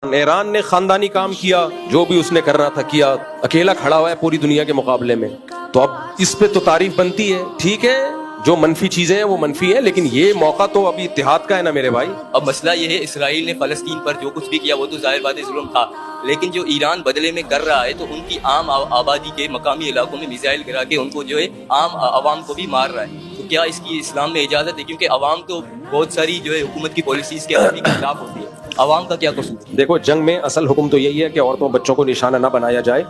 ایران نے خاندانی کام کیا، جو بھی اس نے کرنا تھا کیا، اکیلا کھڑا ہوا ہے پوری دنیا کے مقابلے میں، تو اب اس پہ تو تعریف بنتی ہے۔ ٹھیک ہے، جو منفی چیزیں ہیں وہ منفی ہیں، لیکن یہ موقع تو ابھی اتحاد کا ہے نا میرے بھائی۔ اب مسئلہ یہ ہے، اسرائیل نے فلسطین پر جو کچھ بھی کیا وہ تو ظاہر بات ہے ظلم تھا، لیکن جو ایران بدلے میں کر رہا ہے تو ان کی عام آبادی کے مقامی علاقوں میں میزائل گرا کے ان کو جو ہے عام عوام کو بھی مار رہا ہے، تو کیا اس کی اسلام میں اجازت ہے؟ کیونکہ عوام تو بہت ساری جو ہے حکومت کی پالیسیز کے عربی کے خلاف ہوتی ہے، عوام کا کیا قصور؟ دیکھو، جنگ میں اصل حکم تو یہی ہے کہ عورتوں بچوں کو نشانہ نہ بنایا جائے،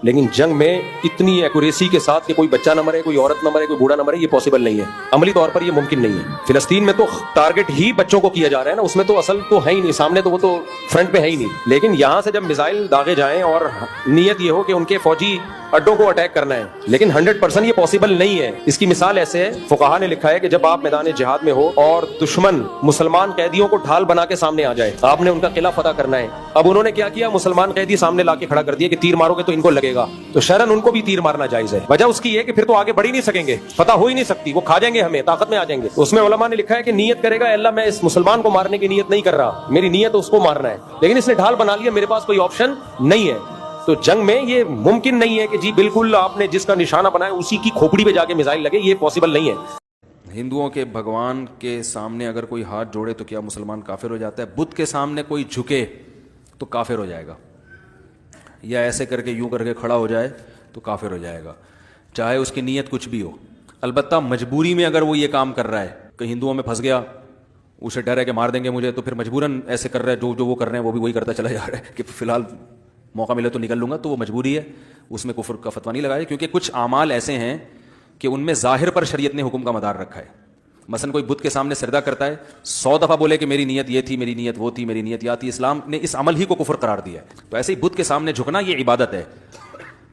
لیکن جنگ میں اتنی ایکوریسی کے ساتھ کہ کوئی بچہ نہ مرے، کوئی عورت نہ مرے، کوئی بوڑھا نہ مرے، یہ پاسبل نہیں ہے، عملی طور پر یہ ممکن نہیں ہے۔ فلسطین میں تو ٹارگٹ ہی بچوں کو کیا جا رہا ہے نا، اس میں تو اصل تو ہے ہی نہیں، سامنے تو وہ تو فرنٹ پہ ہے ہی نہیں، لیکن یہاں سے جب میزائل داغے جائیں اور نیت یہ ہو کہ ان کے فوجی اڈوں کو اٹیک کرنا ہے، لیکن 100% یہ پاسبل نہیں ہے۔ اس کی مثال ایسے ہے، فقہا نے لکھا ہے کہ جب آپ میدان جہاد میں ہو اور دشمن مسلمان قیدیوں کو ڈھال بنا کے سامنے آ جائے، آپ نے ان کا قلعہ فتح کرنا ہے۔ اب انہوں نے کیا کیا، مسلمان قیدی سامنے لا کے کھڑا کر دیا کہ تیر مارو گے تو ان کو لگے گا، تو شرعاً ان کو بھی تیر مارنا جائز ہے۔ وجہ اس کی ہے کہ پھر تو آگے بڑھ ہی نہیں سکیں گے، فتح ہو ہی نہیں سکتی، وہ کھا جائیں گے ہمیں، طاقت میں آ جائیں گے۔ اس میں علماء نے لکھا ہے کہ نیت کرے گا، اللہ میں اس مسلمان کو مارنے کی نیت نہیں کر رہا، میری نیت اس کو مارنا ہے، لیکن اس نے ڈھال بنا لیا، میرے پاس کوئی آپشن نہیں ہے۔ تو جنگ میں یہ ممکن نہیں ہے کہ جی بالکل آپ نے جس کا نشانہ بنایا اسی کی کھوپڑی پہ جا کے میزائل لگے، یہ پاسبل نہیں ہے۔ ہندوؤں کے بھگوان کے سامنے اگر کوئی ہاتھ جوڑے تو کیا مسلمان کافر ہو جاتا ہے؟ بدھ کے سامنے کوئی جھکے تو کافر ہو جائے گا، یا ایسے کر کے یوں کر کے کھڑا ہو جائے تو کافر ہو جائے گا، چاہے اس کی نیت کچھ بھی ہو۔ البتہ مجبوری میں اگر وہ یہ کام کر رہا ہے کہ ہندوؤں میں پھنس گیا، اسے ڈر ہے کہ مار دیں گے مجھے، تو پھر مجبوراً ایسے کر رہا ہے، جو وہ کر رہے ہیں وہ بھی وہی کرتا چلا جا رہا ہے کہ فی الحال موقع ملے تو نکل لوں گا، تو وہ مجبوری ہے، اس میں کفر کا فتویٰ نہیں لگایا، کیونکہ کچھ اعمال ایسے ہیں کہ ان میں ظاہر پر شریعت نے حکم کا مدار رکھا ہے۔ مثلا کوئی بت کے سامنے سجدہ کرتا ہے، 100 دفعہ بولے کہ میری نیت یہ تھی، میری نیت وہ تھی، میری نیت یہ تھی، اسلام نے اس عمل ہی کو کفر قرار دیا ہے۔ تو ایسے ہی بت کے سامنے جھکنا یہ عبادت ہے،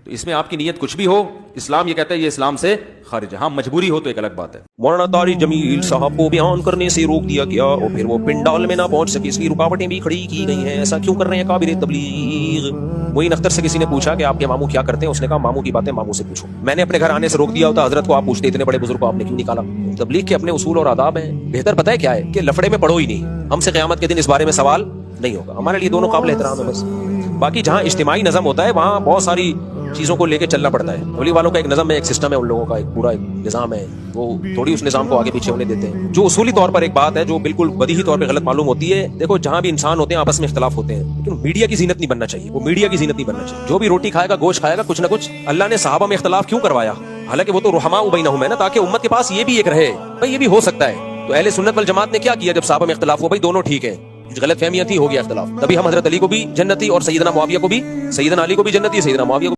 تو اس میں آپ کی نیت کچھ بھی ہو، اسلام یہ کہتا ہے یہ اسلام سے خارج ہے۔ ہاں مجبوری ہو تو ایک الگ بات ہے۔ مولانا طارق جمیل صاحب کو بیان کرنے سے روک دیا گیا اور پھر وہ پنڈال میں نہ پہنچ سکے، اس کی رکاوٹیں بھی کھڑی کی گئی ہیں۔ ایسا کیوں کر رہے ہیں کابر تبلیغ؟ معین اختر سے کسی نے پوچھا کہ آپ کے ماموں کیا کرتے ہیں، اس نے کہا ماموں کی باتیں ماموں سے پوچھو۔ میں نے اپنے گھر آنے سے روک دیا ہوتا، حضرت کو آپ پوچھتے، اتنے بڑے بزرگ کو آپ نے کیوں نکالا؟ تبلیغ کے اپنے اصول اور آداب ہیں، بہتر پتہ ہے کیا ہے کہ لفڑے میں پڑھو ہی نہیں، ہم سے قیامت کے دن اس بارے میں سوال نہیں ہوگا۔ ہمارے لیے دونوں قابل احترام ہے بس۔ باقی جہاں اجتماعی نظم ہوتا ہے وہاں بہت ساری چیزوں کو لے کے چلنا پڑتا ہے۔ ولی والوں کا ایک نظم ہے، ایک سسٹم ہے، ان لوگوں کا ایک پورا ایک نظام ہے، وہ تھوڑی اس نظام کو آگے پیچھے ہونے دیتے ہیں۔ جو اصولی طور پر ایک بات ہے جو بالکل بدیہی طور پہ غلط معلوم ہوتی ہے، دیکھو جہاں بھی انسان ہوتے ہیں آپس میں اختلاف ہوتے ہیں، لیکن میڈیا کی زینت نہیں بننا چاہیے، وہ میڈیا کی زینت نہیں بننا چاہیے۔ جو بھی روٹی کھائے گا، گوشت کھائے گا، کچھ نہ کچھ اللہ نے صحابہ میں اختلاف کیوں کروایا؟ حالانکہ وہ تو رحماء بینہم ہے نا، تاکہ امت کے پاس یہ بھی ایک رہے بھائی یہ بھی ہو سکتا ہے۔ تو اہل سنت والجماعت نے کیا کیا جب صحابہ میں اختلاف ہوا؟ بھائی دونوں ٹھیک ہے، غلط فہمیاں تھی، ہو گیا اختلاف، تبھی ہم حضرت علی کو بھی جنتی اور سیدنا معاویہ کو بھی، سیدنا علی کو بھی جنتی، سیدنا معاویہ کو